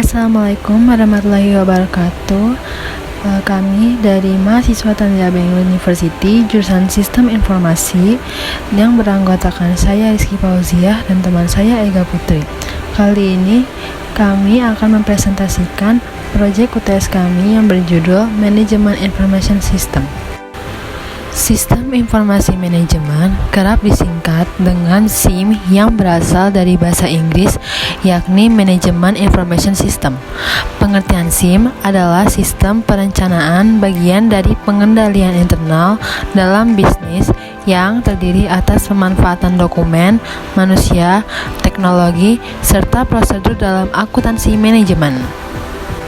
Assalamualaikum warahmatullahi wabarakatuh. Kami dari mahasiswa Tanjung University jurusan Sistem Informasi yang beranggotakan saya Rizky Fauziah dan teman saya Ega Putri. Kali ini kami akan mempresentasikan proyek UTS kami yang berjudul Manajemen Information System. Sistem Informasi Manajemen kerap disingkat dengan SIM yang berasal dari bahasa Inggris, yakni Management Information System. Pengertian SIM adalah sistem perencanaan bagian dari pengendalian internal dalam bisnis yang terdiri atas pemanfaatan dokumen, manusia, teknologi, serta prosedur dalam akuntansi manajemen.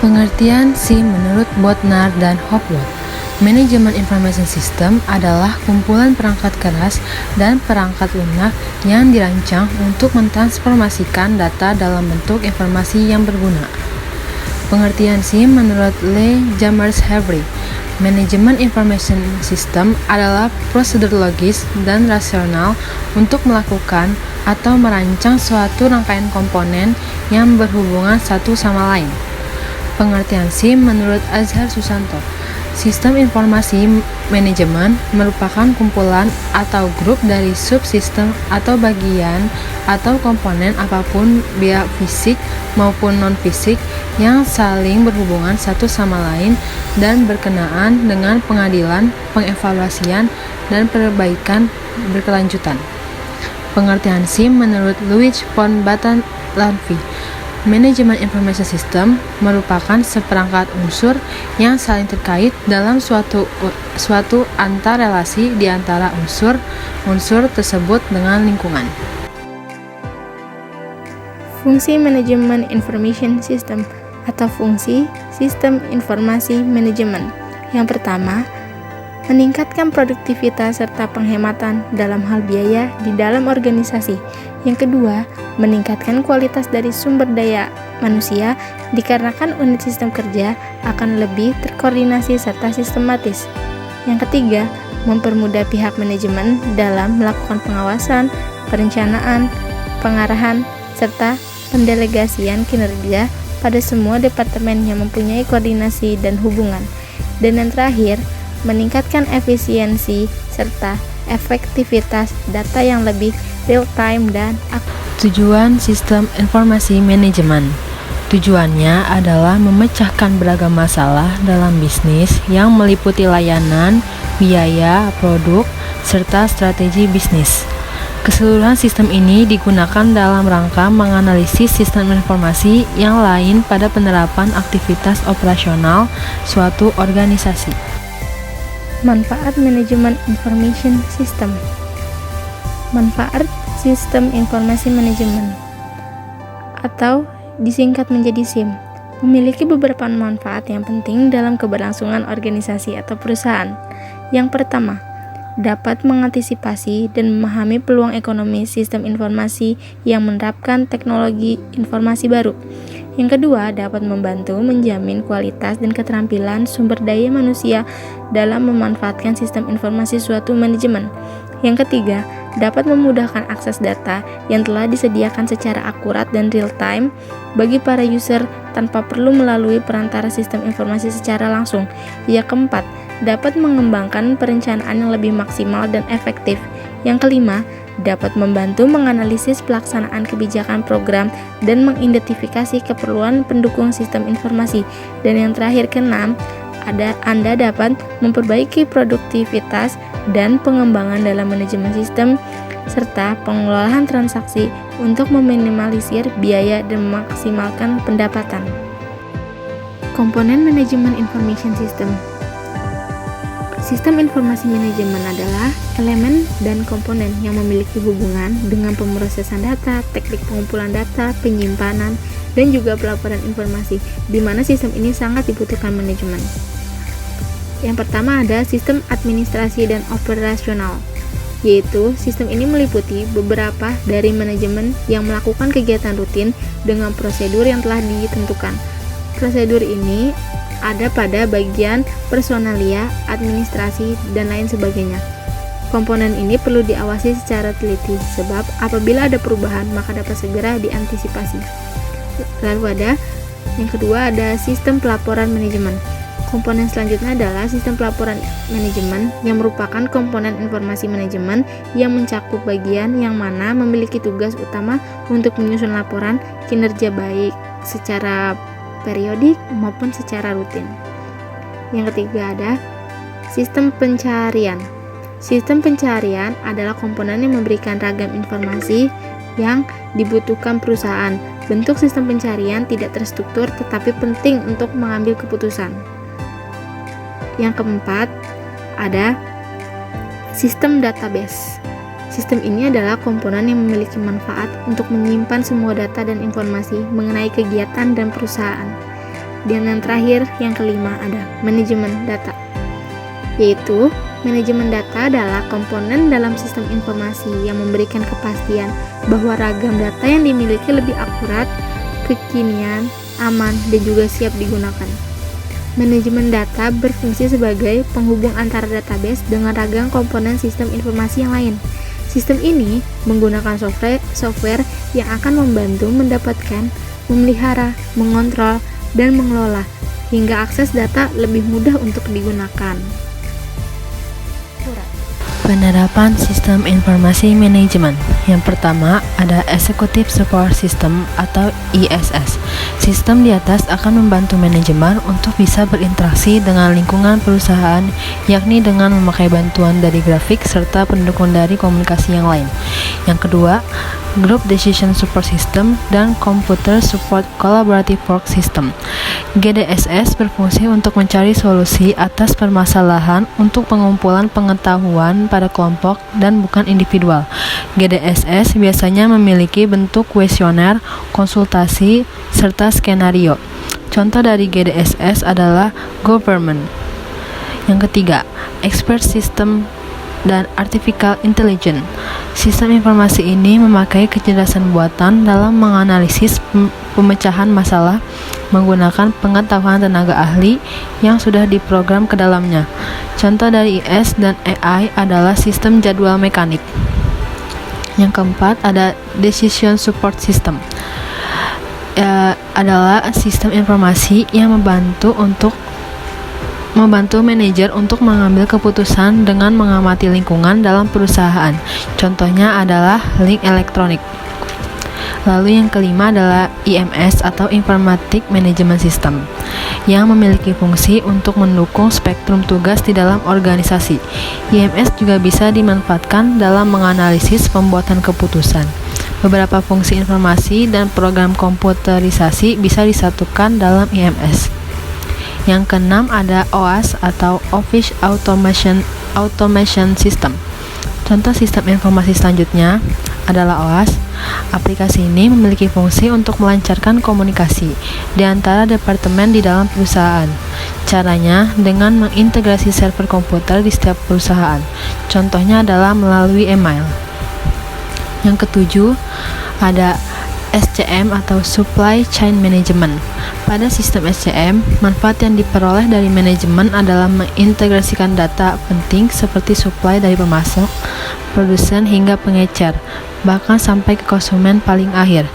Pengertian SIM menurut Bodnar dan Hopwood. Manajemen Information System adalah kumpulan perangkat keras dan perangkat lunak yang dirancang untuk mentransformasikan data dalam bentuk informasi yang berguna. Pengertian SIM menurut Lee Jammers-Avery. Manajemen Information System adalah prosedur logis dan rasional untuk melakukan atau merancang suatu rangkaian komponen yang berhubungan satu sama lain. Pengertian SIM menurut Azhar Susanto. Sistem informasi manajemen merupakan kumpulan atau grup dari subsistem atau bagian atau komponen apapun baik fisik maupun non-fisik yang saling berhubungan satu sama lain dan berkenaan dengan pengadilan, pengevaluasian, dan perbaikan berkelanjutan. Pengertian SIM menurut Louis von Battenlanvy. Manajemen Information System merupakan seperangkat unsur yang saling terkait dalam suatu antarelasi di antara unsur tersebut dengan lingkungan. Fungsi Manajemen Information System atau fungsi Sistem Informasi Manajemen. Yang pertama, meningkatkan produktivitas serta penghematan dalam hal biaya di dalam organisasi. Yang kedua, meningkatkan kualitas dari sumber daya manusia dikarenakan unit sistem kerja akan lebih terkoordinasi serta sistematis. Yang ketiga, mempermudah pihak manajemen dalam melakukan pengawasan, perencanaan, pengarahan, serta pendelegasian kinerja pada semua departemen yang mempunyai koordinasi dan hubungan. Dan yang terakhir, meningkatkan efisiensi serta efektivitas data yang lebih real-time dan Tujuan Sistem Informasi Manajemen. Tujuannya adalah memecahkan beragam masalah dalam bisnis yang meliputi layanan, biaya, produk, serta strategi bisnis. Keseluruhan sistem ini digunakan dalam rangka menganalisis sistem informasi yang lain pada penerapan aktivitas operasional suatu organisasi. Manfaat Manajemen Information System. Manfaat Sistem Informasi Manajemen atau disingkat menjadi SIM memiliki beberapa manfaat yang penting dalam keberlangsungan organisasi atau perusahaan. Yang pertama, dapat mengantisipasi dan memahami peluang ekonomi sistem informasi yang menerapkan teknologi informasi baru. Yang kedua, dapat membantu menjamin kualitas dan keterampilan sumber daya manusia dalam memanfaatkan sistem informasi suatu manajemen. Yang ketiga, dapat memudahkan akses data yang telah disediakan secara akurat dan real-time bagi para user tanpa perlu melalui perantara sistem informasi secara langsung. Yang keempat, dapat mengembangkan perencanaan yang lebih maksimal dan efektif. Yang kelima, dapat membantu menganalisis pelaksanaan kebijakan program dan mengidentifikasi keperluan pendukung sistem informasi. Dan yang terakhir, keenam, Anda dapat memperbaiki produktivitas dan pengembangan dalam manajemen sistem serta pengelolaan transaksi untuk meminimalisir biaya dan memaksimalkan pendapatan. Komponen Manajemen Information System. Sistem informasi manajemen adalah elemen dan komponen yang memiliki hubungan dengan pemrosesan data, teknik pengumpulan data, penyimpanan, dan juga pelaporan informasi, di mana sistem ini sangat dibutuhkan manajemen. Yang pertama ada sistem administrasi dan operasional, yaitu sistem ini meliputi beberapa dari manajemen yang melakukan kegiatan rutin dengan prosedur yang telah ditentukan. Prosedur ini ada pada bagian personalia, administrasi, dan lain sebagainya. Komponen ini perlu diawasi secara teliti, sebab apabila ada perubahan maka dapat segera diantisipasi. Lalu ada Yang kedua ada sistem pelaporan manajemen. Komponen selanjutnya adalah sistem pelaporan manajemen yang merupakan komponen informasi manajemen yang mencakup bagian yang mana memiliki tugas utama untuk menyusun laporan kinerja baik secara periodik maupun secara rutin. Yang ketiga ada sistem pencarian. Sistem pencarian adalah komponen yang memberikan ragam informasi yang dibutuhkan perusahaan. Bentuk sistem pencarian tidak terstruktur tetapi penting untuk mengambil keputusan. Yang keempat, ada sistem database. Sistem ini adalah komponen yang memiliki manfaat untuk menyimpan semua data dan informasi mengenai kegiatan dan perusahaan. Dan yang terakhir, yang kelima, ada manajemen data. Yaitu, manajemen data adalah komponen dalam sistem informasi yang memberikan kepastian bahwa ragam data yang dimiliki lebih akurat, kekinian, aman, dan juga siap digunakan. Manajemen data berfungsi sebagai penghubung antara database dengan ragam komponen sistem informasi yang lain. Sistem ini menggunakan software yang akan membantu mendapatkan, memelihara, mengontrol, dan mengelola, hingga akses data lebih mudah untuk digunakan. Penerapan sistem informasi manajemen. Yang pertama ada Executive Support System atau ISS. Sistem di atas akan membantu manajemen untuk bisa berinteraksi dengan lingkungan perusahaan, yakni dengan memakai bantuan dari grafik serta pendukung dari komunikasi yang lain. Yang kedua, Group Decision Support System dan Computer Support Collaborative Work System. GDSS berfungsi untuk mencari solusi atas permasalahan untuk pengumpulan pengetahuan pada kelompok dan bukan individual. GDSS biasanya memiliki bentuk kuesioner, konsultasi, serta skenario. Contoh dari GDSS adalah Government. Yang ketiga, Expert System dan Artificial Intelligence. Sistem informasi ini memakai kecerdasan buatan dalam menganalisis pemecahan masalah menggunakan pengetahuan tenaga ahli yang sudah diprogram ke dalamnya. Contoh dari IS dan AI adalah sistem jadwal mekanik. Yang keempat ada Decision Support System. Adalah sistem informasi yang membantu manajer untuk mengambil keputusan dengan mengamati lingkungan dalam perusahaan. Contohnya adalah link elektronik. Lalu yang kelima adalah IMS atau Informatic Management System yang memiliki fungsi untuk mendukung spektrum tugas di dalam organisasi. IMS juga bisa dimanfaatkan dalam menganalisis pembuatan keputusan. Beberapa fungsi informasi dan program komputerisasi bisa disatukan dalam IMS. Yang keenam ada OAS atau Office Automation System. Contoh sistem informasi selanjutnya adalah OAS. Aplikasi ini memiliki fungsi untuk melancarkan komunikasi di antara departemen di dalam perusahaan. Caranya dengan mengintegrasi server komputer di setiap perusahaan. Contohnya adalah melalui email. Yang ketujuh ada SCM atau Supply Chain Management. Pada sistem SCM, manfaat yang diperoleh dari manajemen adalah mengintegrasikan data penting seperti supply dari pemasok, produsen hingga pengecer, bahkan sampai ke konsumen paling akhir.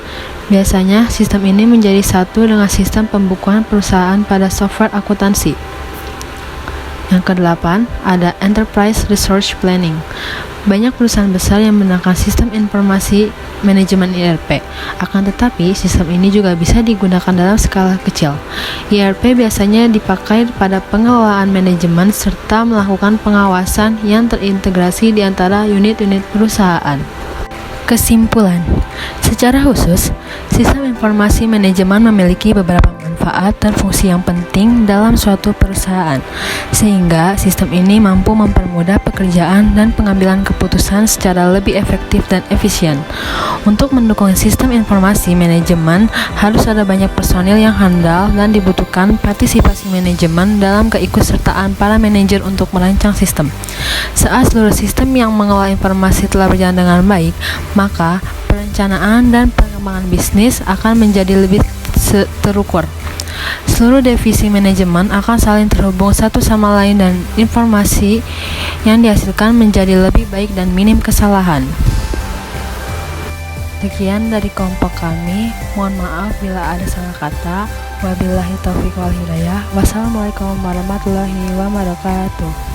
Biasanya, sistem ini menjadi satu dengan sistem pembukuan perusahaan pada software akuntansi. Yang kedelapan, ada Enterprise Resource Planning. Banyak perusahaan besar yang menggunakan sistem informasi manajemen ERP. Akan tetapi, sistem ini juga bisa digunakan dalam skala kecil. ERP biasanya dipakai pada pengelolaan manajemen serta melakukan pengawasan yang terintegrasi di antara unit-unit perusahaan. Kesimpulan, secara khusus, sistem informasi manajemen memiliki beberapa manfaat dan fungsi yang penting dalam suatu perusahaan, sehingga sistem ini mampu mempermudah pekerjaan dan pengambilan keputusan secara lebih efektif dan efisien. Untuk mendukung sistem informasi manajemen, harus ada banyak personil yang handal dan dibutuhkan partisipasi manajemen dalam keikutsertaan para manajer untuk merancang sistem. Saat seluruh sistem yang mengelola informasi telah berjalan dengan baik, maka perencanaan dan pengembangan bisnis akan menjadi lebih terukur. Seluruh divisi manajemen akan saling terhubung satu sama lain dan informasi yang dihasilkan menjadi lebih baik dan minim kesalahan. Sekian dari kelompok kami. Mohon maaf bila ada salah kata. Wabillahi taufiq wal hidayah. Wassalamualaikum warahmatullahi wabarakatuh.